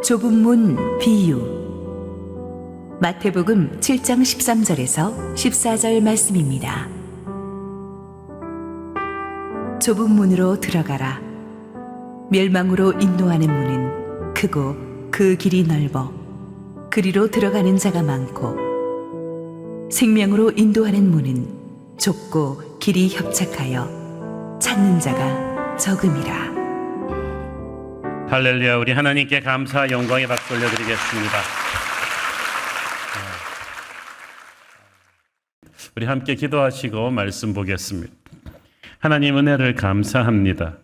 좁은 문 비유. 마태복음 7장 13절에서 14절 말씀입니다. 좁은 문으로 들어가라. 멸망으로 인도하는 문은 크고 그 길이 넓어 그리로 들어가는 자가 많고, 생명으로 인도하는 문은 좁고 길이 협착하여 찾는 자가 적음이라. 할렐루야. 우리 하나님께 감사 영광의 박수 올려드리겠습니다. 우리 함께 기도하시고 말씀 보겠습니다. 하나님 은혜를 감사합니다.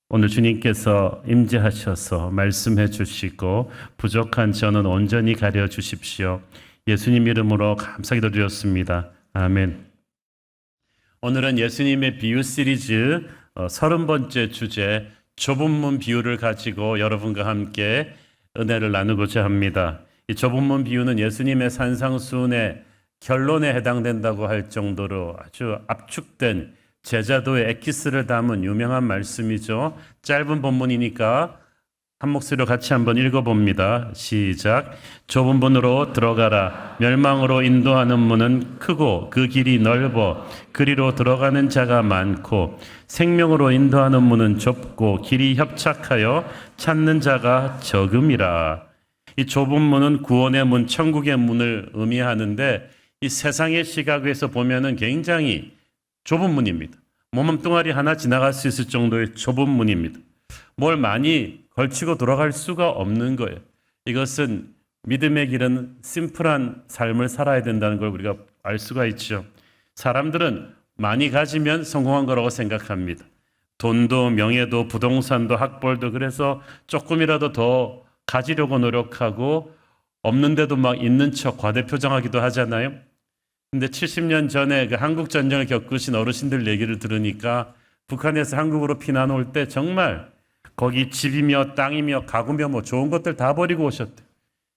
오늘 주님께서 임재하셔서 말씀해 주시고 부족한 저는 온전히 가려 주십시오. 예수님 이름으로 감사 기도드렸습니다. 아멘. 오늘은 예수님의 비유 시리즈 30번째 주제 좁은 문 비유를 가지고 여러분과 함께 은혜를 나누고자 합니다. 이 좁은 문 비유는 예수님의 산상수훈의 결론에 해당된다고 할 정도로 아주 압축된 제자도의 엑기스를 담은 유명한 말씀이죠. 짧은 본문이니까 한 목소리로 같이 한번 읽어봅니다. 시작. 좁은 문으로 들어가라. 멸망으로 인도하는 문은 크고 그 길이 넓어 그리로 들어가는 자가 많고, 생명으로 인도하는 문은 좁고 길이 협착하여 찾는 자가 적음이라. 이 좁은 문은 구원의 문, 천국의 문을 의미하는데, 이 세상의 시각에서 보면은 굉장히 좁은 문입니다. 몸뚱아리 하나 지나갈 수 있을 정도의 좁은 문입니다. 뭘 많이 걸치고 돌아갈 수가 없는 거예요. 이것은 믿음의 길은 심플한 삶을 살아야 된다는 걸 우리가 알 수가 있죠. 사람들은 많이 가지면 성공한 거라고 생각합니다. 돈도 명예도 부동산도 학벌도, 그래서 조금이라도 더 가지려고 노력하고 없는데도 막 있는 척 과대표장하기도 하잖아요. 근데 70년 전에 그 한국 전쟁을 겪으신 어르신들 얘기를 들으니까 북한에서 한국으로 피난 올 때 정말 거기 집이며 땅이며 가구며 뭐 좋은 것들 다 버리고 오셨대요.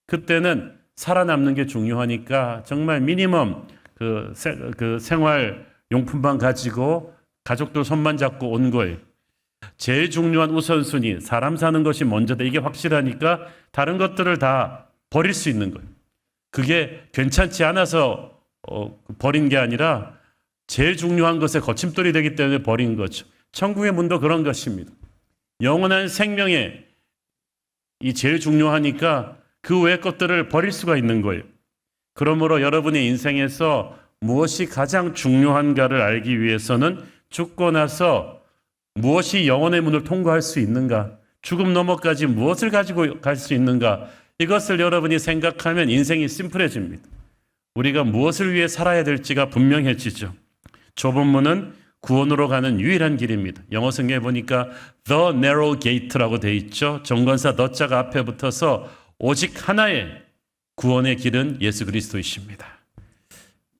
그때는 살아남는 게 중요하니까 정말 미니멈 그 생활 용품만 가지고 가족들 손만 잡고 온 거예요. 제일 중요한 우선순위, 사람 사는 것이 먼저다. 이게 확실하니까 다른 것들을 다 버릴 수 있는 거예요. 그게 괜찮지 않아서 버린 게 아니라 제일 중요한 것에 거침돌이 되기 때문에 버린 거죠. 천국의 문도 그런 것입니다. 영원한 생명에 이 제일 중요하니까 그 외의 것들을 버릴 수가 있는 거예요. 그러므로 여러분의 인생에서 무엇이 가장 중요한가를 알기 위해서는 죽고 나서 무엇이 영원의 문을 통과할 수 있는가, 죽음 너머까지 무엇을 가지고 갈 수 있는가, 이것을 여러분이 생각하면 인생이 심플해집니다. 우리가 무엇을 위해 살아야 될지가 분명해지죠. 좁은 문은 구원으로 가는 유일한 길입니다. 영어 성경에 보니까 The Narrow Gate라고 돼 있죠. 정관사 너자가 앞에 붙어서 오직 하나의 구원의 길은 예수 그리스도이십니다.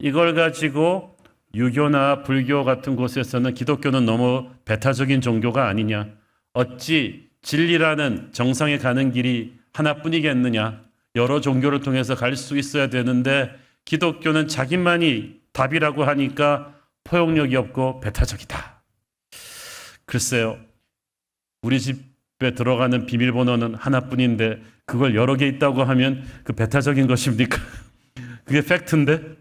이걸 가지고 유교나 불교 같은 곳에서는 기독교는 너무 배타적인 종교가 아니냐, 어찌 진리라는 정상에 가는 길이 하나뿐이겠느냐, 여러 종교를 통해서 갈 수 있어야 되는데 기독교는 자기만이 답이라고 하니까 포용력이 없고 배타적이다. 글쎄요, 우리 집에 들어가는 비밀번호는 하나뿐인데 그걸 여러 개 있다고 하면 그 배타적인 것입니까? 그게 팩트인데,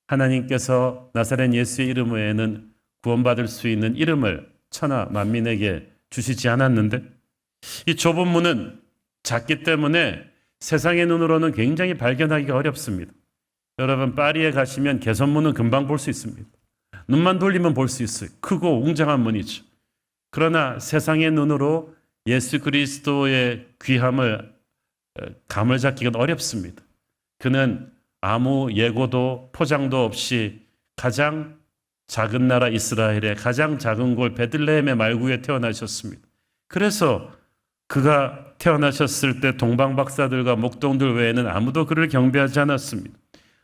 하나님께서 나사렛 예수의 이름 외에는 구원받을 수 있는 이름을 천하 만민에게 주시지 않았는데, 이 좁은 문은 작기 때문에 세상의 눈으로는 굉장히 발견하기가 어렵습니다. 여러분, 파리에 가시면 개선문은 금방 볼 수 있습니다. 눈만 돌리면 볼 수 있어요. 크고 웅장한 문이죠. 그러나 세상의 눈으로 예수 그리스도의 귀함을 감을 잡기가 어렵습니다. 그는 아무 예고도 포장도 없이 가장 작은 나라 이스라엘의 가장 작은 곳 베들레헴의 말구에 태어나셨습니다. 그래서 그가 태어나셨을 때 동방박사들과 목동들 외에는 아무도 그를 경배하지 않았습니다.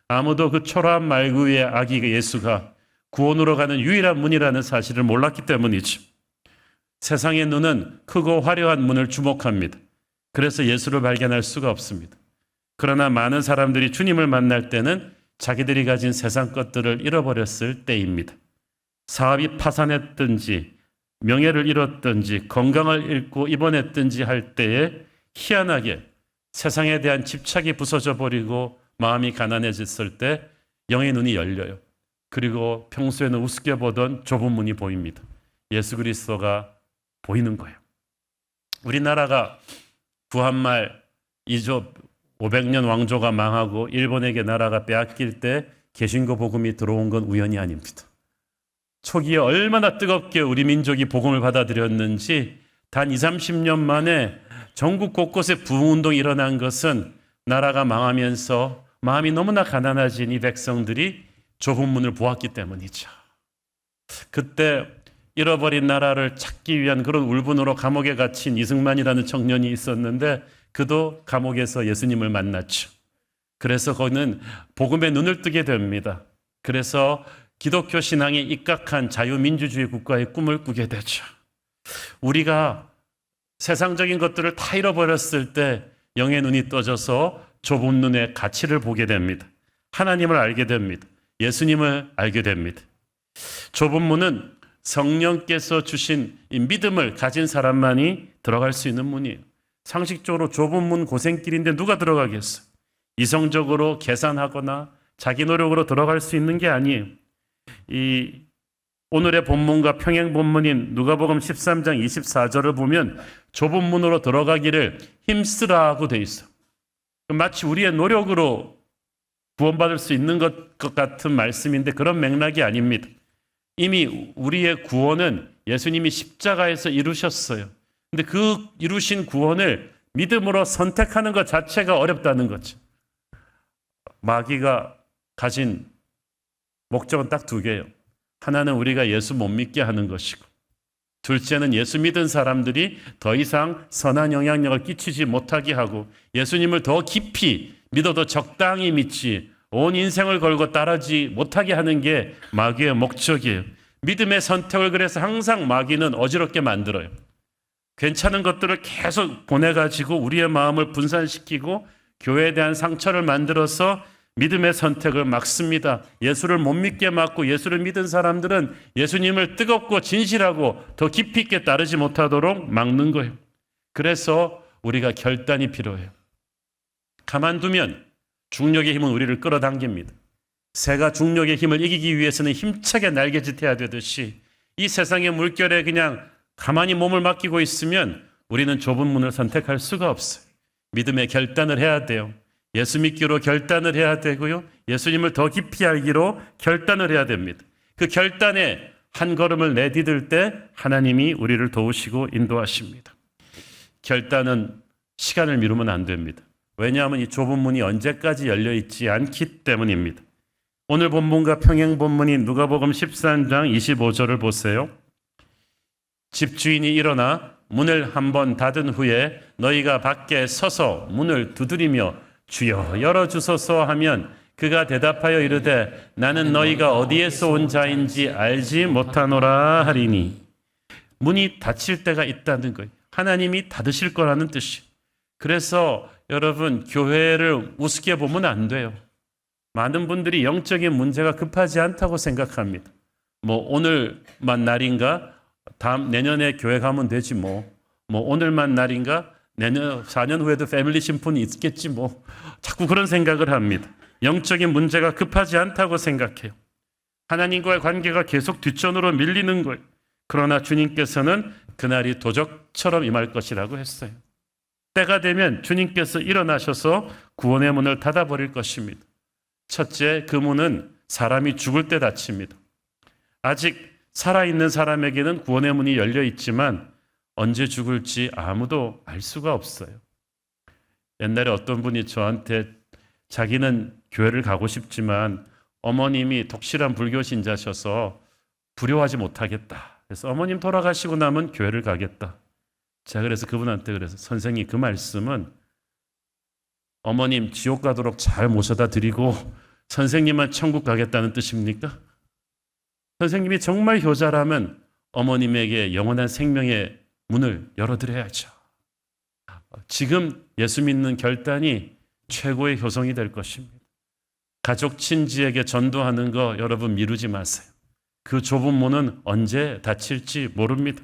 아무도 그 초라한 말구의 아기 예수가 구원으로 가는 유일한 문이라는 사실을 몰랐기 때문이죠. 세상의 눈은 크고 화려한 문을 주목합니다. 그래서 예수를 발견할 수가 없습니다. 그러나 많은 사람들이 주님을 만날 때는 자기들이 가진 세상 것들을 잃어버렸을 때입니다. 사업이 파산했든지 명예를 잃었든지 건강을 잃고 입원했든지 할 때에 희한하게 세상에 대한 집착이 부서져 버리고 마음이 가난해졌을 때 영의 눈이 열려요. 그리고 평소에는 우습게 보던 좁은 문이 보입니다. 예수 그리스도가 보이는 거예요. 우리나라가 구한말 2조 500년 왕조가 망하고 일본에게 나라가 빼앗길 때 개신교 복음이 들어온 건 우연이 아닙니다. 초기에 얼마나 뜨겁게 우리 민족이 복음을 받아들였는지 단 20, 30년 만에 전국 곳곳에 부흥운동이 일어난 것은 나라가 망하면서 마음이 너무나 가난해진 이 백성들이 좁은 문을 보았기 때문이죠. 그때 잃어버린 나라를 찾기 위한 그런 울분으로 감옥에 갇힌 이승만이라는 청년이 있었는데 그도 감옥에서 예수님을 만났죠. 그래서 거기는 복음의 눈을 뜨게 됩니다. 그래서 기독교 신앙에 입각한 자유민주주의 국가의 꿈을 꾸게 되죠. 우리가 세상적인 것들을 다 잃어버렸을 때 영의 눈이 떠져서 좁은 눈의 가치를 보게 됩니다. 하나님을 알게 됩니다. 예수님을 알게 됩니다. 좁은 문은 성령께서 주신 이 믿음을 가진 사람만이 들어갈 수 있는 문이에요. 상식적으로 좁은 문 고생길인데 누가 들어가겠어요? 이성적으로 계산하거나 자기 노력으로 들어갈 수 있는 게 아니에요. 이 오늘의 본문과 평행 본문인 누가복음 13장 24절을 보면 좁은 문으로 들어가기를 힘쓰라고 돼 있어요. 마치 우리의 노력으로 구원받을 수 있는 것 같은 말씀인데 그런 맥락이 아닙니다. 이미 우리의 구원은 예수님이 십자가에서 이루셨어요. 근데 그 이루신 구원을 믿음으로 선택하는 것 자체가 어렵다는 거죠. 마귀가 가진 목적은 딱 두 개예요. 하나는 우리가 예수 못 믿게 하는 것이고, 둘째는 예수 믿은 사람들이 더 이상 선한 영향력을 끼치지 못하게 하고 예수님을 더 깊이 믿어도 적당히 믿지 온 인생을 걸고 따르지 못하게 하는 게 마귀의 목적이에요. 믿음의 선택을 그래서 항상 마귀는 어지럽게 만들어요. 괜찮은 것들을 계속 보내가지고 우리의 마음을 분산시키고 교회에 대한 상처를 만들어서 믿음의 선택을 막습니다. 예수를 못 믿게 막고 예수를 믿은 사람들은 예수님을 뜨겁고 진실하고 더 깊이 있게 따르지 못하도록 막는 거예요. 그래서 우리가 결단이 필요해요. 가만두면 중력의 힘은 우리를 끌어당깁니다. 새가 중력의 힘을 이기기 위해서는 힘차게 날개짓해야 되듯이 이 세상의 물결에 그냥 가만히 몸을 맡기고 있으면 우리는 좁은 문을 선택할 수가 없어요. 믿음의 결단을 해야 돼요. 예수 믿기로 결단을 해야 되고요. 예수님을 더 깊이 알기로 결단을 해야 됩니다. 그 결단에 한 걸음을 내디딜 때 하나님이 우리를 도우시고 인도하십니다. 결단은 시간을 미루면 안 됩니다. 왜냐하면 이 좁은 문이 언제까지 열려 있지 않기 때문입니다. 오늘 본문과 평행 본문인 누가복음 13장 25절을 보세요. 집주인이 일어나 문을 한번 닫은 후에 너희가 밖에 서서 문을 두드리며 주여 열어주소서 하면 그가 대답하여 이르되 나는 너희가 어디에서 온 자인지 알지 못하노라 하리니. 문이 닫힐 때가 있다는 거예요. 하나님이 닫으실 거라는 뜻이에요. 그래서 여러분 교회를 우습게 보면 안 돼요. 많은 분들이 영적인 문제가 급하지 않다고 생각합니다. 오늘만 날인가? 내년에 교회 가면 되지 뭐 오늘만 날인가? 내년 4년 후에도 패밀리 심폰이 있겠지 자꾸 그런 생각을 합니다. 영적인 문제가 급하지 않다고 생각해요. 하나님과의 관계가 계속 뒷전으로 밀리는 거예요. 그러나 주님께서는 그날이 도적처럼 임할 것이라고 했어요. 때가 되면 주님께서 일어나셔서 구원의 문을 닫아버릴 것입니다. 첫째, 그 문은 사람이 죽을 때 닫힙니다. 아직 살아있는 사람에게는 구원의 문이 열려 있지만 언제 죽을지 아무도 알 수가 없어요. 옛날에 어떤 분이 저한테 자기는 교회를 가고 싶지만 어머님이 독실한 불교 신자셔서 불효하지 못하겠다. 그래서 어머님 돌아가시고 나면 교회를 가겠다. 제가 그래서 그분한테 선생님 그 말씀은 어머님 지옥 가도록 잘 모셔다 드리고 선생님만 천국 가겠다는 뜻입니까? 선생님이 정말 효자라면 어머님에게 영원한 생명의 문을 열어드려야죠. 지금 예수 믿는 결단이 최고의 효성이 될 것입니다. 가족 친지에게 전도하는 거 여러분 미루지 마세요. 그 좁은 문은 언제 닫힐지 모릅니다.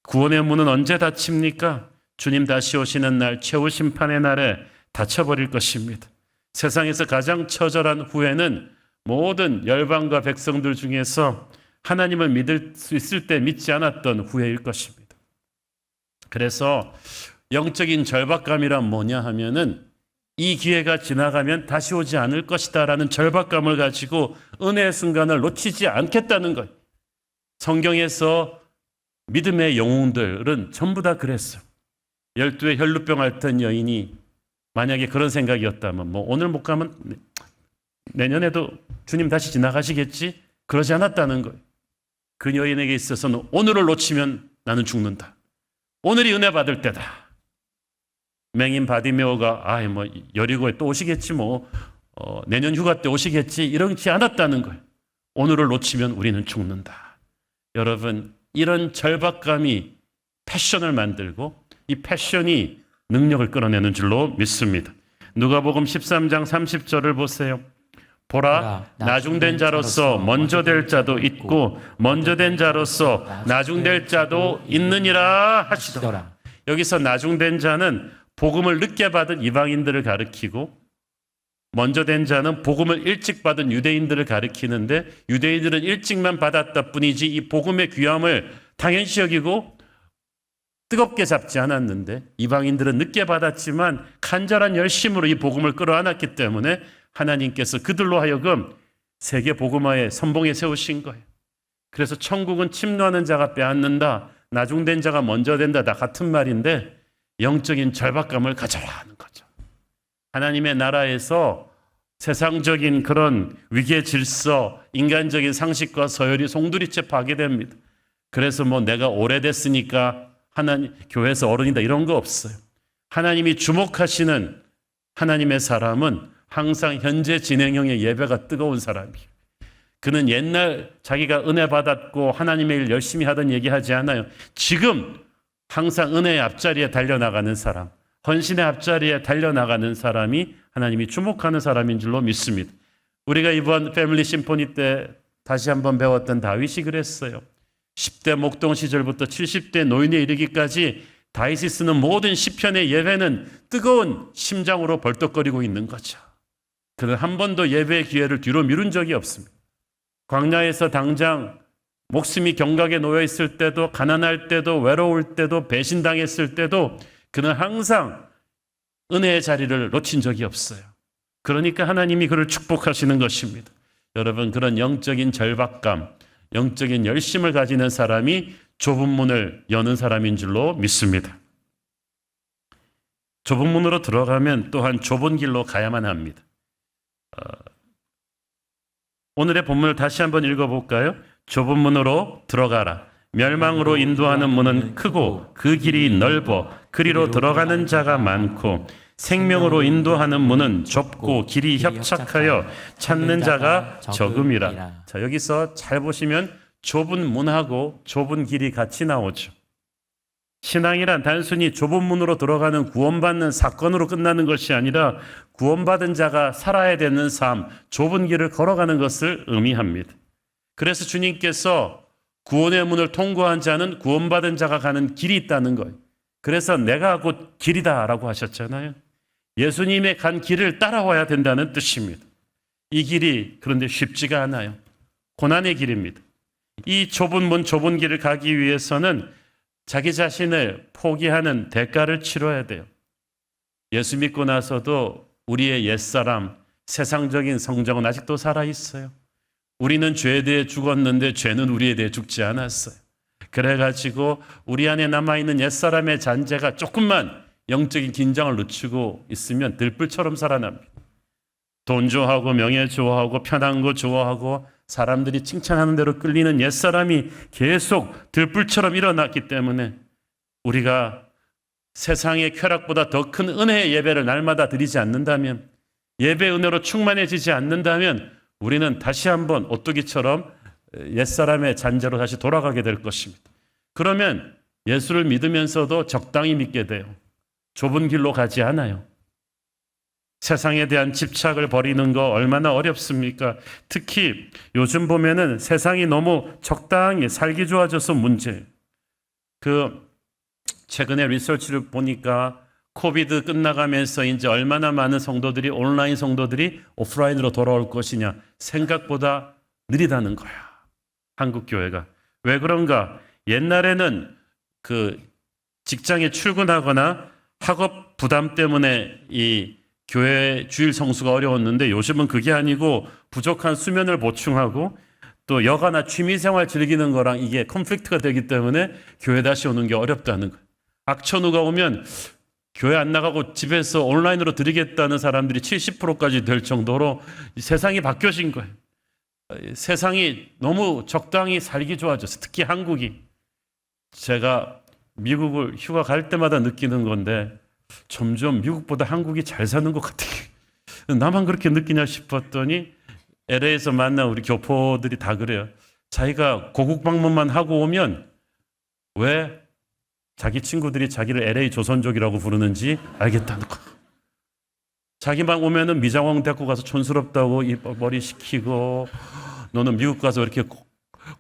구원의 문은 언제 닫힙니까? 주님 다시 오시는 날, 최후 심판의 날에 닫혀버릴 것입니다. 세상에서 가장 처절한 후회는 모든 열방과 백성들 중에서 하나님을 믿을 수 있을 때 믿지 않았던 후회일 것입니다. 그래서 영적인 절박감이란 뭐냐 하면은 이 기회가 지나가면 다시 오지 않을 것이다 라는 절박감을 가지고 은혜의 순간을 놓치지 않겠다는 것. 성경에서 믿음의 영웅들은 전부 다 그랬어요. 12의 혈루병 앓던 여인이 만약에 그런 생각이었다면 뭐 오늘 못 가면 내년에도 주님 다시 지나가시겠지? 그러지 않았다는 거예요. 그 여인에게 있어서는 오늘을 놓치면 나는 죽는다. 오늘이 은혜 받을 때다. 맹인 바디메오가 뭐 여리고에 또 오시겠지 내년 휴가 때 오시겠지 이러지 않았다는 거예요. 오늘을 놓치면 우리는 죽는다. 여러분, 이런 절박감이 패션을 만들고 이 패션이 능력을 끌어내는 줄로 믿습니다. 누가복음 13장 30절을 보세요. 보라, 나중된 자로서 먼저 될 자도 있고 먼저 된 자로서 나중될 자도 있느니라 하시더라. 여기서 나중된 자는 복음을 늦게 받은 이방인들을 가리키고 먼저 된 자는 복음을 일찍 받은 유대인들을 가리키는데 유대인들은 일찍만 받았다 뿐이지 이 복음의 귀함을 당연시 여기고 뜨겁게 잡지 않았는데 이방인들은 늦게 받았지만 간절한 열심으로 이 복음을 끌어안았기 때문에 하나님께서 그들로 하여금 세계 복음화의 선봉에 세우신 거예요. 그래서 천국은 침노하는 자가 빼앗는다, 나중된 자가 먼저 된다, 다 같은 말인데 영적인 절박감을 가져라 하는 거죠. 하나님의 나라에서 세상적인 그런 위계 질서, 인간적인 상식과 서열이 송두리째 파괴됩니다. 그래서 내가 오래됐으니까 하나님 교회에서 어른이다 이런 거 없어요. 하나님이 주목하시는 하나님의 사람은 항상 현재 진행형의 예배가 뜨거운 사람이에요. 그는 옛날 자기가 은혜 받았고 하나님의 일 열심히 하던 얘기하지 않아요. 지금 항상 은혜의 앞자리에 달려나가는 사람, 헌신의 앞자리에 달려나가는 사람이 하나님이 주목하는 사람인 줄로 믿습니다. 우리가 이번 패밀리 심포니 때 다시 한번 배웠던 다윗이 그랬어요. 10대 목동 시절부터 70대 노인에 이르기까지 다윗이 쓰는 모든 시편의 예배는 뜨거운 심장으로 벌떡거리고 있는 거죠. 그는 한 번도 예배의 기회를 뒤로 미룬 적이 없습니다. 광야에서 당장 목숨이 경각에 놓여 있을 때도, 가난할 때도, 외로울 때도, 배신당했을 때도 그는 항상 은혜의 자리를 놓친 적이 없어요. 그러니까 하나님이 그를 축복하시는 것입니다. 여러분, 그런 영적인 절박감, 영적인 열심을 가지는 사람이 좁은 문을 여는 사람인 줄로 믿습니다. 좁은 문으로 들어가면 또한 좁은 길로 가야만 합니다. 오늘의 본문을 다시 한번 읽어볼까요? 좁은 문으로 들어가라. 멸망으로 인도하는 문은 크고 그 길이 넓어 그리로 들어가는 자가 많고 생명으로 인도하는 문은 좁고 길이 협착하여 찾는 자가 적음이라. 자, 여기서 잘 보시면 좁은 문하고 좁은 길이 같이 나오죠. 신앙이란 단순히 좁은 문으로 들어가는 구원받는 사건으로 끝나는 것이 아니라 구원받은 자가 살아야 되는 삶, 좁은 길을 걸어가는 것을 의미합니다. 그래서 주님께서 구원의 문을 통과한 자는 구원받은 자가 가는 길이 있다는 거예요. 그래서 내가 곧 길이다라고 하셨잖아요. 예수님의 간 길을 따라와야 된다는 뜻입니다. 이 길이 그런데 쉽지가 않아요. 고난의 길입니다. 이 좁은 문, 좁은 길을 가기 위해서는 자기 자신을 포기하는 대가를 치러야 돼요. 예수 믿고 나서도 우리의 옛사람, 세상적인 성정은 아직도 살아있어요. 우리는 죄에 대해 죽었는데 죄는 우리에 대해 죽지 않았어요. 그래가지고 우리 안에 남아있는 옛사람의 잔재가 조금만 영적인 긴장을 늦추고 있으면 들불처럼 살아납니다. 돈 좋아하고 명예 좋아하고 편한 거 좋아하고 사람들이 칭찬하는 대로 끌리는 옛사람이 계속 들불처럼 일어났기 때문에 우리가 세상의 쾌락보다 더 큰 은혜의 예배를 날마다 드리지 않는다면, 예배 은혜로 충만해지지 않는다면 우리는 다시 한번 오뚜기처럼 옛사람의 잔재로 다시 돌아가게 될 것입니다. 그러면 예수를 믿으면서도 적당히 믿게 돼요. 좁은 길로 가지 않아요. 세상에 대한 집착을 버리는 거 얼마나 어렵습니까? 특히 요즘 보면은 세상이 너무 적당히 살기 좋아져서 문제예요. 최근에 리서치를 보니까 코비드 끝나가면서 이제 얼마나 많은 성도들이 온라인 성도들이 오프라인으로 돌아올 것이냐 생각보다 느리다는 거야. 한국 교회가. 왜 그런가? 옛날에는 그 직장에 출근하거나 학업 부담 때문에 이 교회 주일 성수가 어려웠는데 요즘은 그게 아니고 부족한 수면을 보충하고 또 여가나 취미생활 즐기는 거랑 이게 컨플릭트가 되기 때문에 교회 다시 오는 게 어렵다는 거예요. 악천후가 오면 교회 안 나가고 집에서 온라인으로 드리겠다는 사람들이 70%까지 될 정도로 세상이 바뀌어진 거예요. 세상이 너무 적당히 살기 좋아졌어요. 특히 한국이. 제가 미국을 휴가 갈 때마다 느끼는 건데 점점 미국보다 한국이 잘 사는 것 같아요. 나만 그렇게 느끼냐 싶었더니 LA에서 만난 우리 교포들이 다 그래요. 자기가 고국 방문만 하고 오면 왜 자기 친구들이 자기를 LA 조선족이라고 부르는지 알겠다는 거. 자기만 오면은 미장원 데리고 가서 촌스럽다고 머리 식히고 너는 미국 가서 이렇게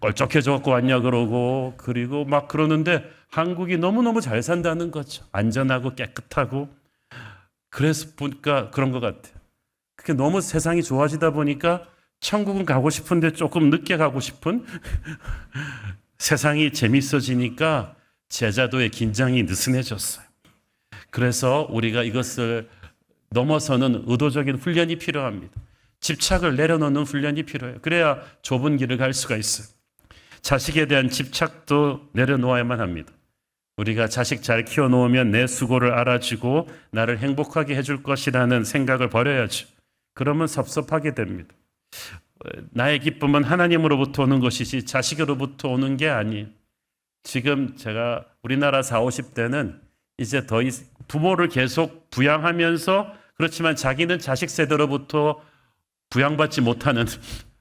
껄쩍해져 갖고 왔냐 그러고 그리고 막 그러는데 한국이 너무너무 잘 산다는 거죠. 안전하고 깨끗하고. 그래서 보니까 그런 것 같아요. 그게 너무 세상이 좋아지다 보니까 천국은 가고 싶은데 조금 늦게 가고 싶은 세상이 재밌어지니까 제자도의 긴장이 느슨해졌어요. 그래서 우리가 이것을 넘어서는 의도적인 훈련이 필요합니다. 집착을 내려놓는 훈련이 필요해요. 그래야 좁은 길을 갈 수가 있어요. 자식에 대한 집착도 내려놓아야만 합니다. 우리가 자식 잘 키워놓으면 내 수고를 알아주고 나를 행복하게 해줄 것이라는 생각을 버려야죠. 그러면 섭섭하게 됩니다. 나의 기쁨은 하나님으로부터 오는 것이지 자식으로부터 오는 게 아니에요. 지금 제가 우리나라 40, 50대는 이제 더 부모를 계속 부양하면서 그렇지만 자기는 자식 세대로부터 부양받지 못하는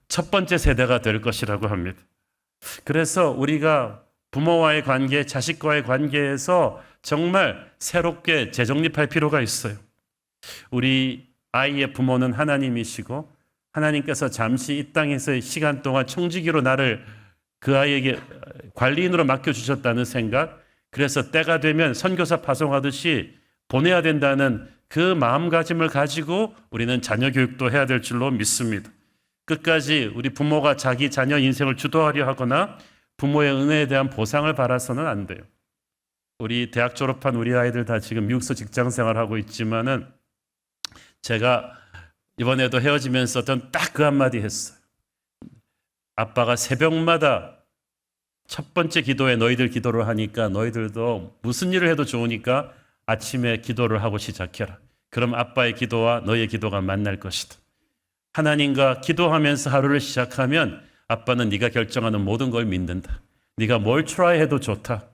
첫 번째 세대가 될 것이라고 합니다. 그래서 우리가 부모와의 관계, 자식과의 관계에서 정말 새롭게 재정립할 필요가 있어요. 우리 아이의 부모는 하나님이시고 하나님께서 잠시 이 땅에서의 시간 동안 청지기로 나를 그 아이에게 관리인으로 맡겨주셨다는 생각, 그래서 때가 되면 선교사 파송하듯이 보내야 된다는 그 마음가짐을 가지고 우리는 자녀 교육도 해야 될 줄로 믿습니다. 끝까지 우리 부모가 자기 자녀 인생을 주도하려 하거나 부모의 은혜에 대한 보상을 바라서는 안 돼요. 우리 대학 졸업한 우리 아이들 다 지금 미국서 직장 생활하고 있지만은 제가 이번에도 헤어지면서 딱 그 한마디 했어요. 아빠가 새벽마다 첫 번째 기도에 너희들 기도를 하니까 너희들도 무슨 일을 해도 좋으니까 아침에 기도를 하고 시작해라. 그럼 아빠의 기도와 너의 기도가 만날 것이다. 하나님과 기도하면서 하루를 시작하면 아빠는 네가 결정하는 모든 걸 믿는다. 네가 뭘 트라이해도 좋다.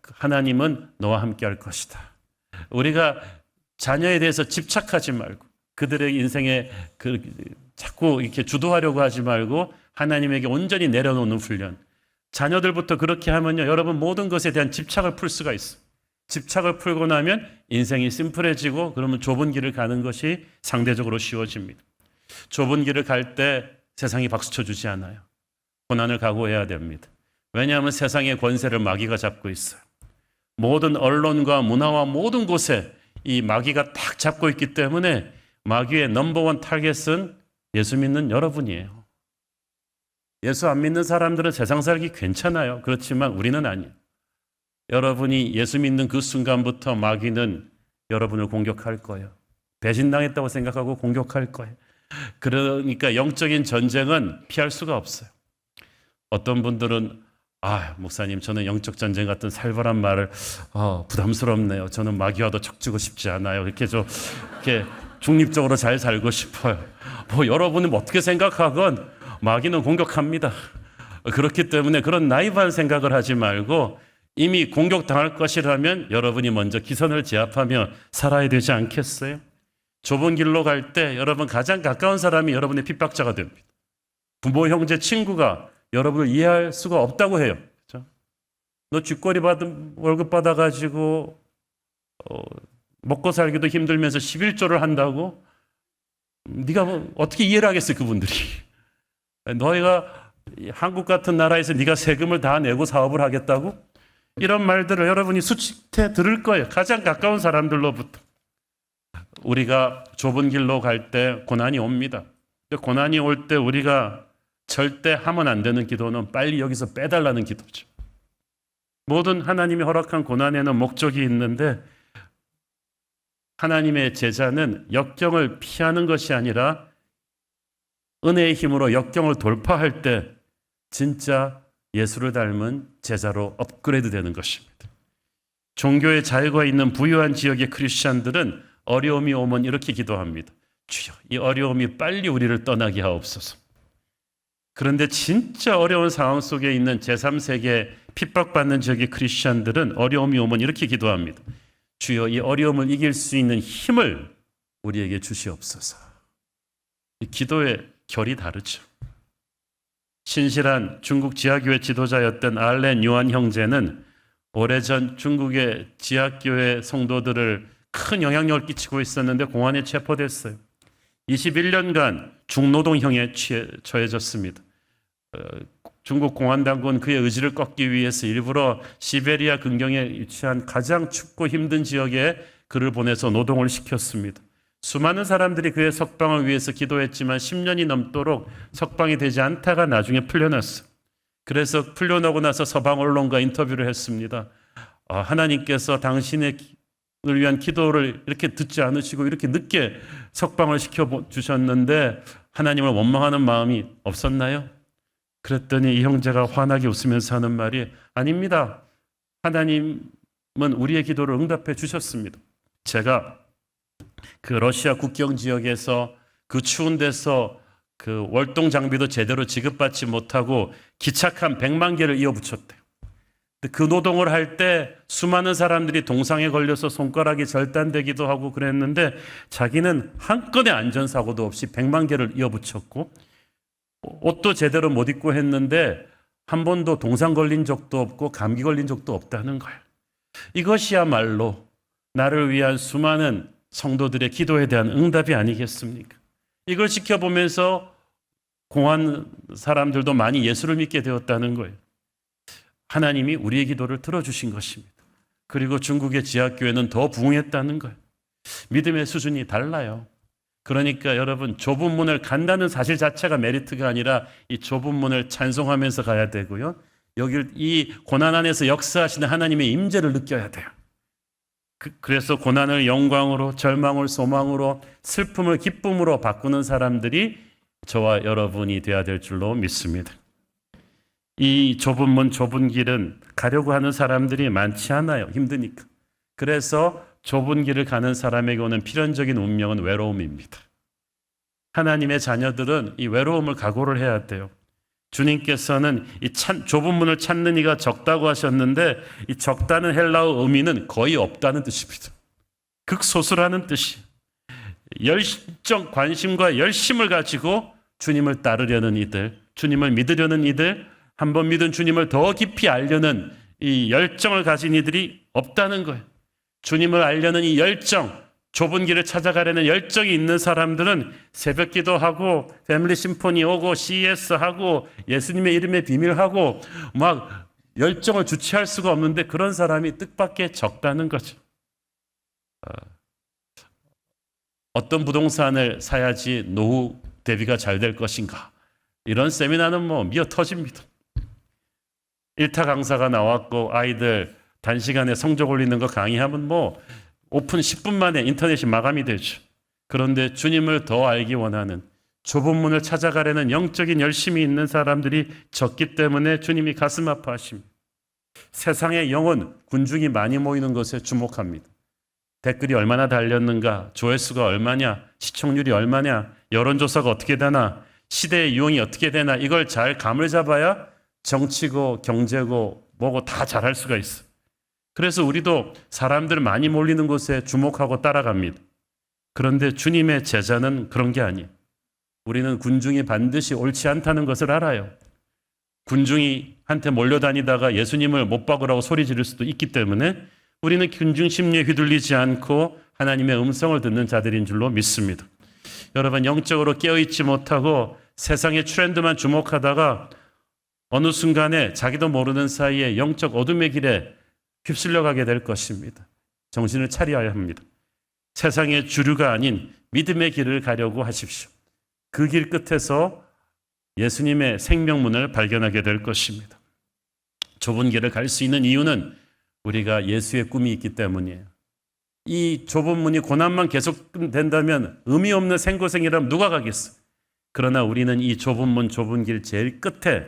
하나님은 너와 함께 할 것이다. 우리가 자녀에 대해서 집착하지 말고 그들의 인생에 자꾸 이렇게 주도하려고 하지 말고 하나님에게 온전히 내려놓는 훈련. 자녀들부터 그렇게 하면요, 여러분 모든 것에 대한 집착을 풀 수가 있어요. 집착을 풀고 나면 인생이 심플해지고 그러면 좁은 길을 가는 것이 상대적으로 쉬워집니다. 좁은 길을 갈 때 세상이 박수 쳐주지 않아요. 고난을 각오해야 됩니다. 왜냐하면 세상의 권세를 마귀가 잡고 있어요. 모든 언론과 문화와 모든 곳에 이 마귀가 딱 잡고 있기 때문에 마귀의 넘버원 타겟은 예수 믿는 여러분이에요. 예수 안 믿는 사람들은 세상 살기 괜찮아요. 그렇지만 우리는 아니에요. 여러분이 예수 믿는 그 순간부터 마귀는 여러분을 공격할 거예요. 배신당했다고 생각하고 공격할 거예요. 그러니까 영적인 전쟁은 피할 수가 없어요. 어떤 분들은 목사님 저는 영적 전쟁 같은 살벌한 말을 부담스럽네요. 저는 마귀와도 척지고 싶지 않아요. 이렇게 중립적으로 잘 살고 싶어요. 여러분은 어떻게 생각하건 마귀는 공격합니다. 그렇기 때문에 그런 나이브한 생각을 하지 말고 이미 공격당할 것이라면 여러분이 먼저 기선을 제압하며 살아야 되지 않겠어요? 좁은 길로 갈 때 여러분 가장 가까운 사람이 여러분의 핍박자가 됩니다. 부모, 형제, 친구가 여러분을 이해할 수가 없다고 해요. 그렇죠? 너 쥐꼬리 월급 받아가지고 먹고 살기도 힘들면서 11조를 한다고? 네가 어떻게 이해를 하겠어요, 그분들이. 너희가 한국 같은 나라에서 네가 세금을 다 내고 사업을 하겠다고? 이런 말들을 여러분이 수치해 들을 거예요. 가장 가까운 사람들로부터. 우리가 좁은 길로 갈 때 고난이 옵니다. 고난이 올 때 우리가 절대 하면 안 되는 기도는 빨리 여기서 빼달라는 기도죠. 모든 하나님이 허락한 고난에는 목적이 있는데 하나님의 제자는 역경을 피하는 것이 아니라 은혜의 힘으로 역경을 돌파할 때 진짜 예수를 닮은 제자로 업그레이드 되는 것입니다. 종교의 자유가 있는 부유한 지역의 크리스찬들은 어려움이 오면 이렇게 기도합니다. 주여, 이 어려움이 빨리 우리를 떠나게 하옵소서. 그런데 진짜 어려운 상황 속에 있는 제3세계 핍박받는 지역의 크리스찬들은 어려움이 오면 이렇게 기도합니다. 주여, 이 어려움을 이길 수 있는 힘을 우리에게 주시옵소서. 이 기도의 결이 다르죠. 신실한 중국 지하교회 지도자였던 알렌 유한 형제는 오래전 중국의 지하교회 성도들을 큰 영향력을 끼치고 있었는데 공안에 체포됐어요. 21년간 중노동형에 처해졌습니다. 중국 공안당국은 그의 의지를 꺾기 위해서 일부러 시베리아 근경에 위치한 가장 춥고 힘든 지역에 그를 보내서 노동을 시켰습니다. 수많은 사람들이 그의 석방을 위해서 기도했지만 10년이 넘도록 석방이 되지 않다가 나중에 풀려났어요. 그래서 풀려나고 나서 서방 언론과 인터뷰를 했습니다. 하나님께서 당신을 위한 기도를 이렇게 듣지 않으시고 이렇게 늦게 석방을 시켜주셨는데 하나님을 원망하는 마음이 없었나요? 그랬더니 이 형제가 환하게 웃으면서 하는 말이 아닙니다. 하나님은 우리의 기도를 응답해 주셨습니다. 제가 그 러시아 국경 지역에서 그 추운 데서 그 월동 장비도 제대로 지급받지 못하고 기착한 100만 개를 이어붙였대요. 그 노동을 할 때 수많은 사람들이 동상에 걸려서 손가락이 절단되기도 하고 그랬는데 자기는 한 건의 안전사고도 없이 100만 개를 이어붙였고 옷도 제대로 못 입고 했는데 한 번도 동상 걸린 적도 없고 감기 걸린 적도 없다는 거예요. 이것이야말로 나를 위한 수많은 성도들의 기도에 대한 응답이 아니겠습니까? 이걸 지켜보면서 공안 사람들도 많이 예수를 믿게 되었다는 거예요. 하나님이 우리의 기도를 들어주신 것입니다. 그리고 중국의 지하교회는 더 부흥했다는 거예요. 믿음의 수준이 달라요. 그러니까 여러분 좁은 문을 간다는 사실 자체가 메리트가 아니라 이 좁은 문을 찬송하면서 가야 되고요. 여길 이 고난 안에서 역사하시는 하나님의 임재를 느껴야 돼요. 그래서 고난을 영광으로, 절망을 소망으로, 슬픔을 기쁨으로 바꾸는 사람들이 저와 여러분이 되어야 될 줄로 믿습니다. 이 좁은 문, 좁은 길은 가려고 하는 사람들이 많지 않아요. 힘드니까. 그래서 좁은 길을 가는 사람에게 오는 필연적인 운명은 외로움입니다. 하나님의 자녀들은 이 외로움을 각오를 해야 돼요. 주님께서는 이 좁은 문을 찾는 이가 적다고 하셨는데 이 적다는 헬라어 의미는 거의 없다는 뜻입니다. 극소수라는 뜻이. 열정, 관심과 열심을 가지고 주님을 따르려는 이들, 주님을 믿으려는 이들, 한번 믿은 주님을 더 깊이 알려는 이 열정을 가진 이들이 없다는 거예요. 주님을 알려는 이 열정, 좁은 길을 찾아가려는 열정이 있는 사람들은 새벽 기도하고 패밀리 심포니 오고 CES 하고 예수님의 이름의 비밀하고 막 열정을 주체할 수가 없는데 그런 사람이 뜻밖의 적다는 거죠. 어떤 부동산을 사야지 노후 대비가 잘 될 것인가, 이런 세미나는 뭐 미어 터집니다. 1타 강사가 나왔고 아이들 단시간에 성적 올리는 거 강의하면 뭐 오픈 10분 만에 인터넷이 마감이 되죠. 그런데 주님을 더 알기 원하는, 좁은 문을 찾아가려는 영적인 열심이 있는 사람들이 적기 때문에 주님이 가슴 아파하십니다. 세상의 영혼, 군중이 많이 모이는 것에 주목합니다. 댓글이 얼마나 달렸는가, 조회수가 얼마냐, 시청률이 얼마냐, 여론조사가 어떻게 되나, 시대의 유행이 어떻게 되나, 이걸 잘 감을 잡아야 정치고 경제고 뭐고 다 잘할 수가 있어. 그래서 우리도 사람들 많이 몰리는 곳에 주목하고 따라갑니다. 그런데 주님의 제자는 그런 게 아니에요. 우리는 군중이 반드시 옳지 않다는 것을 알아요. 군중이한테 몰려다니다가 예수님을 못 박으라고 소리 지를 수도 있기 때문에 우리는 군중 심리에 휘둘리지 않고 하나님의 음성을 듣는 자들인 줄로 믿습니다. 여러분, 영적으로 깨어있지 못하고 세상의 트렌드만 주목하다가 어느 순간에 자기도 모르는 사이에 영적 어둠의 길에 휩쓸려 가게 될 것입니다. 정신을 차려야 합니다. 세상의 주류가 아닌 믿음의 길을 가려고 하십시오. 그 길 끝에서 예수님의 생명문을 발견하게 될 것입니다. 좁은 길을 갈 수 있는 이유는 우리가 예수의 꿈이 있기 때문이에요. 이 좁은 문이 고난만 계속된다면 의미 없는 생고생이라면 누가 가겠어? 그러나 우리는 이 좁은 문, 좁은 길 제일 끝에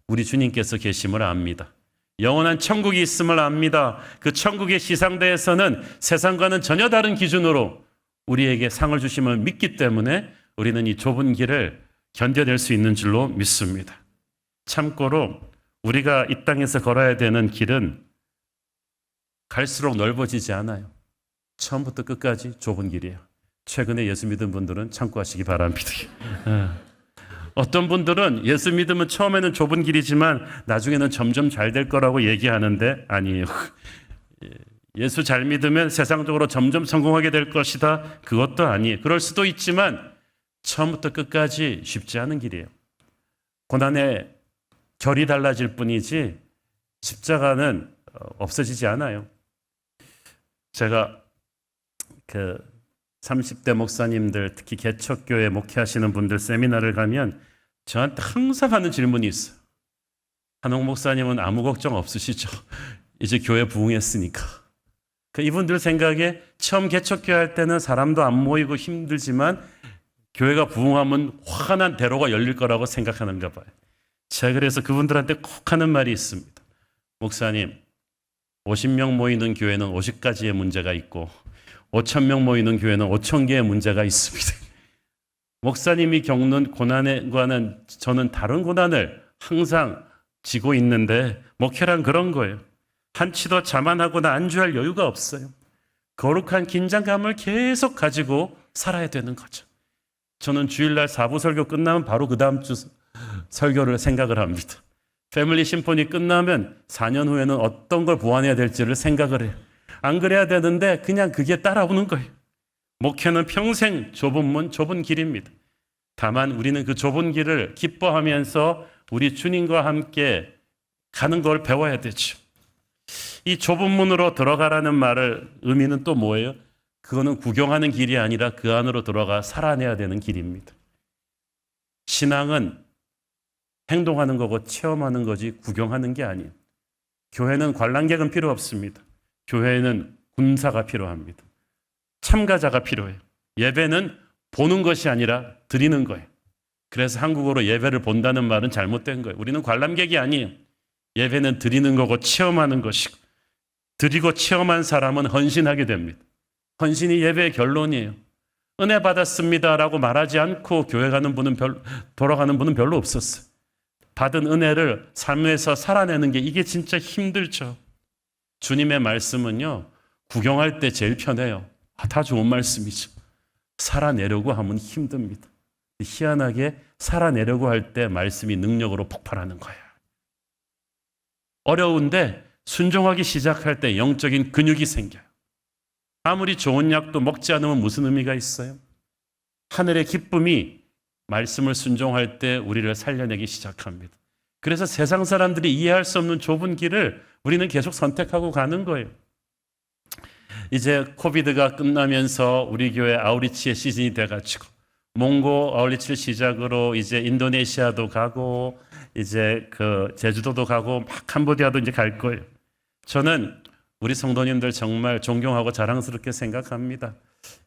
우리 주님께서 계심을 압니다. 영원한 천국이 있음을 압니다. 그 천국의 시상대에서는 세상과는 전혀 다른 기준으로 우리에게 상을 주심을 믿기 때문에 우리는 이 좁은 길을 견뎌낼 수 있는 줄로 믿습니다. 참고로 우리가 이 땅에서 걸어야 되는 길은 갈수록 넓어지지 않아요. 처음부터 끝까지 좁은 길이에요. 최근에 예수 믿은 분들은 참고하시기 바랍니다. 어떤 분들은 예수 믿으면 처음에는 좁은 길이지만 나중에는 점점 잘 될 거라고 얘기하는데 아니에요. 예수 잘 믿으면 세상적으로 점점 성공하게 될 것이다. 그것도 아니에요. 그럴 수도 있지만 처음부터 끝까지 쉽지 않은 길이에요. 고난의 결이 달라질 뿐이지 십자가는 없어지지 않아요. 제가 30대 목사님들, 특히 개척교회 목회하시는 분들 세미나를 가면 저한테 항상 하는 질문이 있어요. 한옥 목사님은 아무 걱정 없으시죠? 이제 교회 부흥했으니까. 이분들 생각에 처음 개척교회 할 때는 사람도 안 모이고 힘들지만 교회가 부흥하면 환한 대로가 열릴 거라고 생각하는가 봐요. 제가 그래서 그분들한테 꼭 하는 말이 있습니다. 목사님, 50명 모이는 교회는 50가지의 문제가 있고 5,000명 모이는 교회는 5,000개의 문제가 있습니다. 목사님이 겪는 고난과는 저는 다른 고난을 항상 지고 있는데 목회란 그런 거예요. 한치도 자만하거나 안주할 여유가 없어요. 거룩한 긴장감을 계속 가지고 살아야 되는 거죠. 저는 주일날 4부 설교 끝나면 바로 그 다음 주 설교를 생각을 합니다. 패밀리 심포니 끝나면 4년 후에는 어떤 걸 보완해야 될지를 생각을 해요. 안 그래야 되는데 그냥 그게 따라오는 거예요. 목회는 평생 좁은 문, 좁은 길입니다. 다만 우리는 그 좁은 길을 기뻐하면서 우리 주님과 함께 가는 걸 배워야 되죠. 이 좁은 문으로 들어가라는 말을 의미는 또 뭐예요? 그거는 구경하는 길이 아니라 그 안으로 들어가 살아내야 되는 길입니다. 신앙은 행동하는 거고 체험하는 거지 구경하는 게 아니에요. 교회는 관람객은 필요 없습니다. 교회에는 군사가 필요합니다. 참가자가 필요해요. 예배는 보는 것이 아니라 드리는 거예요. 그래서 한국어로 예배를 본다는 말은 잘못된 거예요. 우리는 관람객이 아니에요. 예배는 드리는 거고 체험하는 것이고 드리고 체험한 사람은 헌신하게 됩니다. 헌신이 예배의 결론이에요. 은혜 받았습니다라고 말하지 않고 교회 가는 분은 돌아가는 분은 별로 없었어요. 받은 은혜를 삶에서 살아내는 게 이게 진짜 힘들죠. 주님의 말씀은요, 구경할 때 제일 편해요. 다 좋은 말씀이죠. 살아내려고 하면 힘듭니다. 희한하게 살아내려고 할 때 말씀이 능력으로 폭발하는 거예요. 어려운데 순종하기 시작할 때 영적인 근육이 생겨요. 아무리 좋은 약도 먹지 않으면 무슨 의미가 있어요? 하늘의 기쁨이 말씀을 순종할 때 우리를 살려내기 시작합니다. 그래서 세상 사람들이 이해할 수 없는 좁은 길을 우리는 계속 선택하고 가는 거예요. 이제 코비드가 끝나면서 우리 교회 아우리치의 시즌이 돼가지고 몽고 아우리치를 시작으로 이제 인도네시아도 가고 이제 제주도도 가고 막 캄보디아도 이제 갈 거예요. 저는 우리 성도님들 정말 존경하고 자랑스럽게 생각합니다.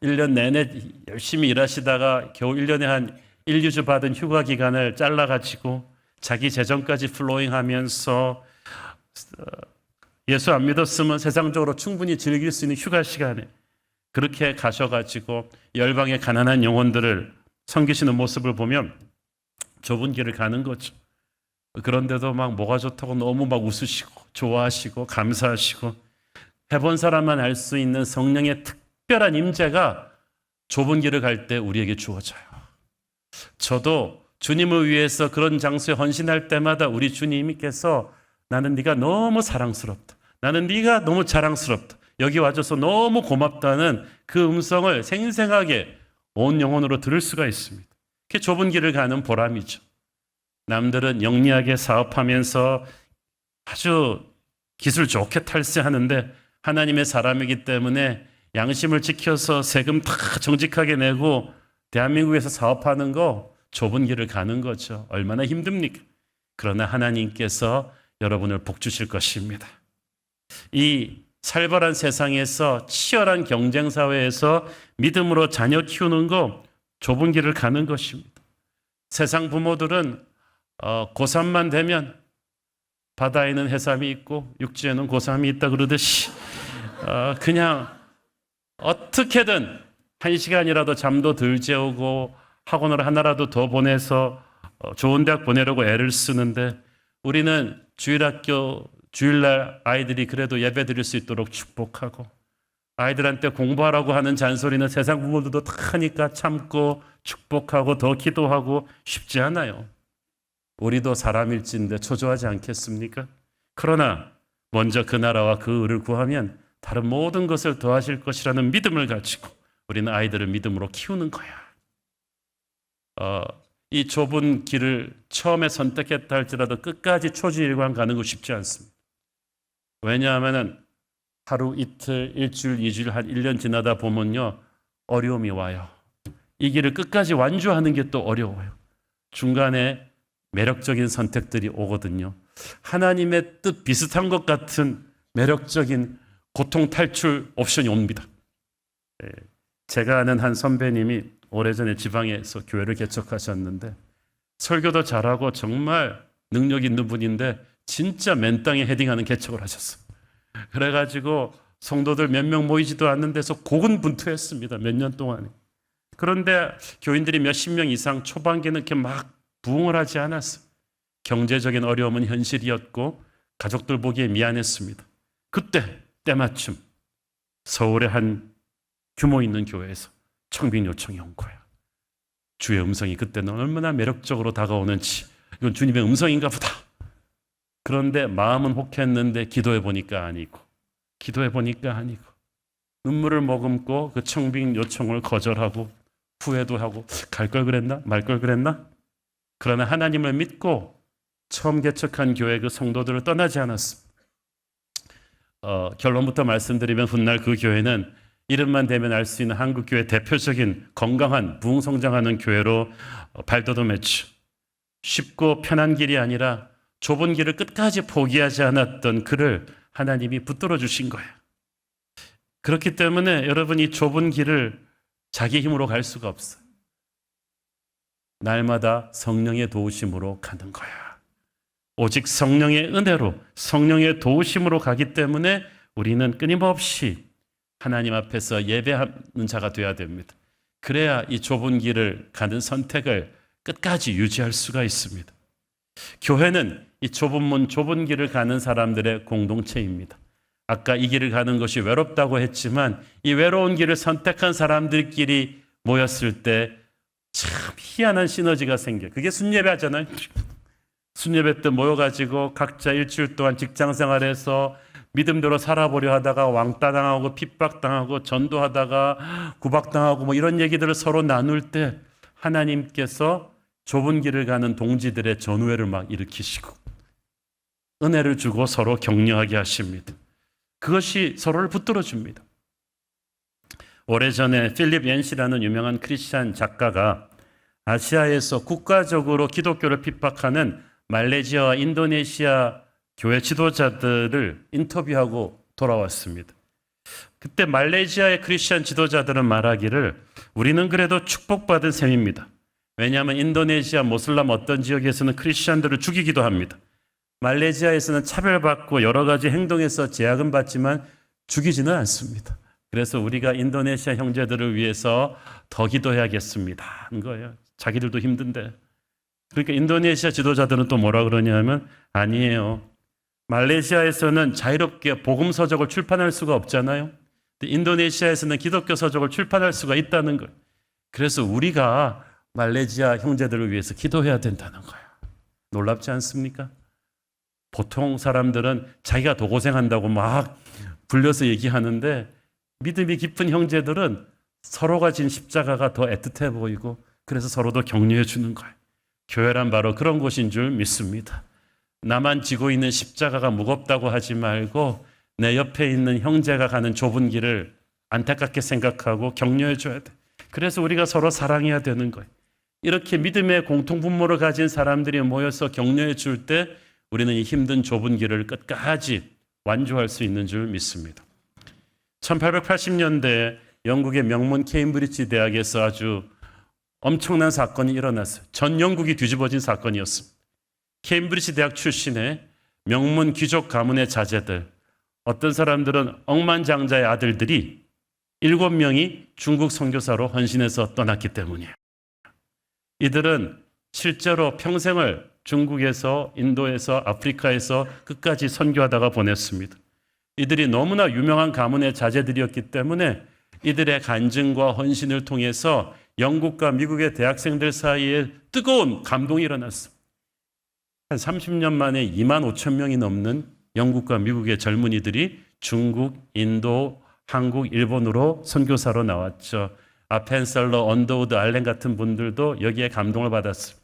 1년 내내 열심히 일하시다가 겨우 1년에 한 1, 2주 받은 휴가 기간을 잘라가지고 자기 재정까지 플로잉하면서 예수 안 믿었으면 세상적으로 충분히 즐길 수 있는 휴가 시간에 그렇게 가셔가지고 열방의 가난한 영혼들을 섬기시는 모습을 보면 좁은 길을 가는 거죠. 그런데도 막 뭐가 좋다고 너무 막 웃으시고 좋아하시고 감사하시고 해본 사람만 알 수 있는 성령의 특별한 임재가 좁은 길을 갈 때 우리에게 주어져요. 저도 주님을 위해서 그런 장소에 헌신할 때마다 우리 주님께서 나는 네가 너무 사랑스럽다. 나는 네가 너무 자랑스럽다. 여기 와줘서 너무 고맙다는 그 음성을 생생하게 온 영혼으로 들을 수가 있습니다. 그게 좁은 길을 가는 보람이죠. 남들은 영리하게 사업하면서 아주 기술 좋게 탈세하는데 하나님의 사람이기 때문에 양심을 지켜서 세금 다 정직하게 내고 대한민국에서 사업하는 거 좁은 길을 가는 거죠. 얼마나 힘듭니까? 그러나 하나님께서 여러분을 복 주실 것입니다. 이 살벌한 세상에서 치열한 경쟁 사회에서 믿음으로 자녀 키우는 거 좁은 길을 가는 것입니다. 세상 부모들은 고3만 되면 바다에는 해삼이 있고 육지에는 고삼이 있다 그러듯이 그냥 어떻게든 1시간이라도 잠도 덜 재우고 학원을 하나라도 더 보내서 좋은 대학 보내려고 애를 쓰는데 우리는 주일날 아이들이 그래도 예배 드릴 수 있도록 축복하고 아이들한테 공부하라고 하는 잔소리는 세상 부모들도 다 하니까 참고 축복하고 더 기도하고 쉽지 않아요. 우리도 사람일진데 초조하지 않겠습니까? 그러나 먼저 그 나라와 그 의를 구하면 다른 모든 것을 더하실 것이라는 믿음을 가지고 우리는 아이들을 믿음으로 키우는 거야. 이 좁은 길을 처음에 선택했다 할지라도 끝까지 초지일관 가는 거 쉽지 않습니다. 왜냐하면 하루 이틀, 일주일, 이주일, 한 1년 지나다 보면요 어려움이 와요. 이 길을 끝까지 완주하는 게 또 어려워요. 중간에 매력적인 선택들이 오거든요. 하나님의 뜻 비슷한 것 같은 매력적인 고통 탈출 옵션이 옵니다. 제가 아는 한 선배님이 오래전에 지방에서 교회를 개척하셨는데 설교도 잘하고 정말 능력 있는 분인데 진짜 맨 땅에 헤딩하는 개척을 하셨어요. 그래가지고 성도들 몇 명 모이지도 않는 데서 고군분투했습니다. 몇 년 동안에. 그런데 교인들이 몇십 명 이상 초반기는 이렇게 막 부흥을 하지 않았어요. 경제적인 어려움은 현실이었고 가족들 보기에 미안했습니다. 그때 때마침 서울의 한 규모 있는 교회에서 청빙 요청이 온 거예요. 주의 음성이 그때는 얼마나 매력적으로 다가오는지 이건 주님의 음성인가 보다. 그런데 마음은 혹했는데 기도해 보니까 아니고 눈물을 머금고 그 청빙 요청을 거절하고 후회도 하고 갈 걸 그랬나 말 걸 그랬나. 그러나 하나님을 믿고 처음 개척한 교회 그 성도들을 떠나지 않았습니다. 결론부터 말씀드리면 훗날 그 교회는 이름만 대면 알 수 있는 한국교회 대표적인 건강한 부흥성장하는 교회로 발돋움했죠. 쉽고 편한 길이 아니라 좁은 길을 끝까지 포기하지 않았던 그를 하나님이 붙들어 주신 거예요. 그렇기 때문에 여러분이 좁은 길을 자기 힘으로 갈 수가 없어요. 날마다 성령의 도우심으로 가는 거야. 오직 성령의 은혜로 성령의 도우심으로 가기 때문에 우리는 끊임없이 하나님 앞에서 예배하는 자가 되어야 됩니다. 그래야 이 좁은 길을 가는 선택을 끝까지 유지할 수가 있습니다. 교회는 이 좁은 문, 좁은 길을 가는 사람들의 공동체입니다. 아까 이 길을 가는 것이 외롭다고 했지만 이 외로운 길을 선택한 사람들끼리 모였을 때 참 희한한 시너지가 생겨요. 그게 순예배 하잖아요. 순예배 때 모여가지고 각자 일주일 동안 직장생활에서 믿음대로 살아보려 하다가 왕따당하고 핍박당하고 전도하다가 구박당하고 뭐 이런 얘기들을 서로 나눌 때 하나님께서 좁은 길을 가는 동지들의 전우회를 막 일으키시고 은혜를 주고 서로 격려하게 하십니다. 그것이 서로를 붙들어 줍니다. 오래전에 필립 옌시라는 유명한 크리스찬 작가가 아시아에서 국가적으로 기독교를 핍박하는 말레이시아와 인도네시아 교회 지도자들을 인터뷰하고 돌아왔습니다. 그때 말레이시아의 크리스찬 지도자들은 말하기를 우리는 그래도 축복받은 셈입니다. 왜냐하면 인도네시아 모슬람 어떤 지역에서는 크리스찬들을 죽이기도 합니다. 말레이시아에서는 차별받고 여러 가지 행동에서 제약은 받지만 죽이지는 않습니다. 그래서 우리가 인도네시아 형제들을 위해서 더 기도해야겠습니다 한 거예요. 자기들도 힘든데. 그러니까 인도네시아 지도자들은 또 뭐라 그러냐면 아니에요. 말레이시아에서는 자유롭게 복음 서적을 출판할 수가 없잖아요. 인도네시아에서는 기독교 서적을 출판할 수가 있다는 거예요. 그래서 우리가 말레이시아 형제들을 위해서 기도해야 된다는 거예요. 놀랍지 않습니까? 보통 사람들은 자기가 더 고생한다고 막 불려서 얘기하는데 믿음이 깊은 형제들은 서로가 진 십자가가 더 애틋해 보이고 그래서 서로도 격려해 주는 거예요. 교회란 바로 그런 곳인 줄 믿습니다. 나만 지고 있는 십자가가 무겁다고 하지 말고 내 옆에 있는 형제가 가는 좁은 길을 안타깝게 생각하고 격려해 줘야 돼. 그래서 우리가 서로 사랑해야 되는 거예요. 이렇게 믿음의 공통분모를 가진 사람들이 모여서 격려해 줄 때 우리는 이 힘든 좁은 길을 끝까지 완주할 수 있는 줄 믿습니다. 1880년대 영국의 명문 케임브리지 대학에서 아주 엄청난 사건이 일어났어요. 전 영국이 뒤집어진 사건이었습니다. 케임브리지 대학 출신의 명문 귀족 가문의 자제들, 어떤 사람들은 억만장자의 아들들이 7명이 중국 선교사로 헌신해서 떠났기 때문이에요. 이들은 실제로 평생을 중국에서, 인도에서, 아프리카에서 끝까지 선교하다가 보냈습니다. 이들이 너무나 유명한 가문의 자제들이었기 때문에 이들의 간증과 헌신을 통해서 영국과 미국의 대학생들 사이에 뜨거운 감동이 일어났습니다. 한 30년 만에 2만 5천 명이 넘는 영국과 미국의 젊은이들이 중국, 인도, 한국, 일본으로 선교사로 나왔죠. 아펜셀러, 언더우드, 알렌 같은 분들도 여기에 감동을 받았어요.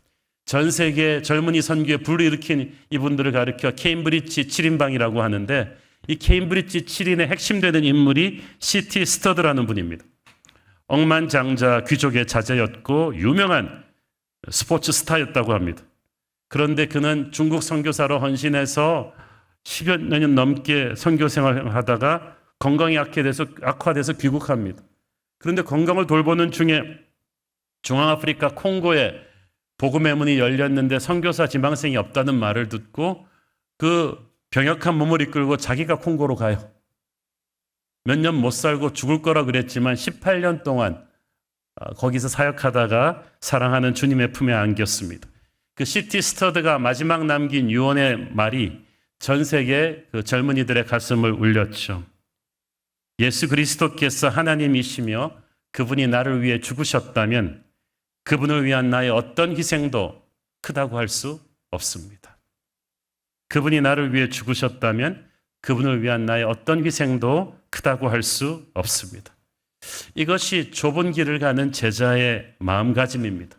전 세계 젊은이 선교에 불러일으킨 이분들을 가리켜 케임브리지 7인방이라고 하는데, 이 케임브리지 7인의 핵심 되는 인물이 C.T. 스터드라는 분입니다. 억만장자 귀족의 자제였고 유명한 스포츠 스타였다고 합니다. 그런데 그는 중국 선교사로 헌신해서 10여 년 넘게 선교 생활을 하다가 건강이 악화돼서 귀국합니다. 그런데 건강을 돌보는 중에 중앙아프리카 콩고에 복음의 문이 열렸는데 선교사 지망생이 없다는 말을 듣고 그 병약한 몸을 이끌고 자기가 콩고로 가요. 몇 년 못 살고 죽을 거라 그랬지만 18년 동안 거기서 사역하다가 사랑하는 주님의 품에 안겼습니다. 그 C.T. 스터드가 마지막 남긴 유언의 말이 전 세계 그 젊은이들의 가슴을 울렸죠. 예수 그리스도께서 하나님이시며 그분이 나를 위해 죽으셨다면 그분을 위한 나의 어떤 희생도 크다고 할 수 없습니다. 그분이 나를 위해 죽으셨다면 그분을 위한 나의 어떤 희생도 크다고 할 수 없습니다. 이것이 좁은 길을 가는 제자의 마음가짐입니다.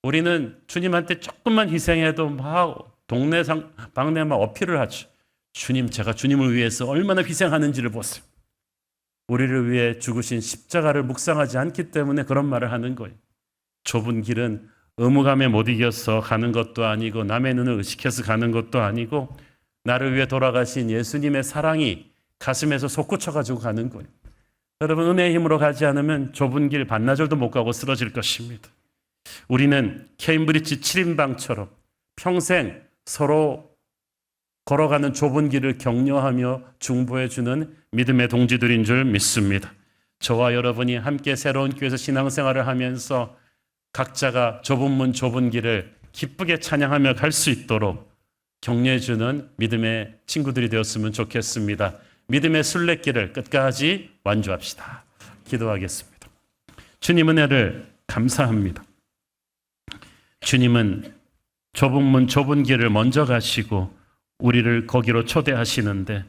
우리는 주님한테 조금만 희생해도 막 동네 방네 막 어필을 하죠. 주님, 제가 주님을 위해서 얼마나 희생하는지를 보세요. 우리를 위해 죽으신 십자가를 묵상하지 않기 때문에 그런 말을 하는 거예요. 좁은 길은 의무감에 못 이겨서 가는 것도 아니고 남의 눈을 의식해서 가는 것도 아니고 나를 위해 돌아가신 예수님의 사랑이 가슴에서 솟구쳐가지고 가는 거예요. 여러분, 은혜의 힘으로 가지 않으면 좁은 길 반나절도 못 가고 쓰러질 것입니다. 우리는 케임브리지 7인방처럼 평생 서로 걸어가는 좁은 길을 격려하며 중보해주는 믿음의 동지들인 줄 믿습니다. 저와 여러분이 함께 새로운 교회에서 신앙생활을 하면서 각자가 좁은 문 좁은 길을 기쁘게 찬양하며 갈 수 있도록 격려해주는 믿음의 친구들이 되었으면 좋겠습니다. 믿음의 순례길을 끝까지 완주합시다. 기도하겠습니다. 주님 은혜를 감사합니다. 주님은 좁은 문 좁은 길을 먼저 가시고 우리를 거기로 초대하시는데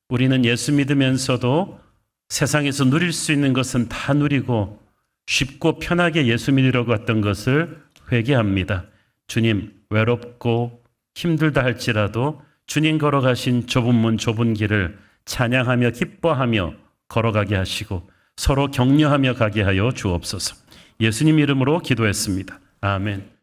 우리는 예수 믿으면서도 세상에서 누릴 수 있는 것은 다 누리고 쉽고 편하게 예수 믿으려고 했던 것을 회개합니다. 주님, 외롭고 힘들다 할지라도 주님 걸어가신 좁은 문 좁은 길을 찬양하며 기뻐하며 걸어가게 하시고 서로 격려하며 가게 하여 주옵소서. 예수님 이름으로 기도했습니다. 아멘.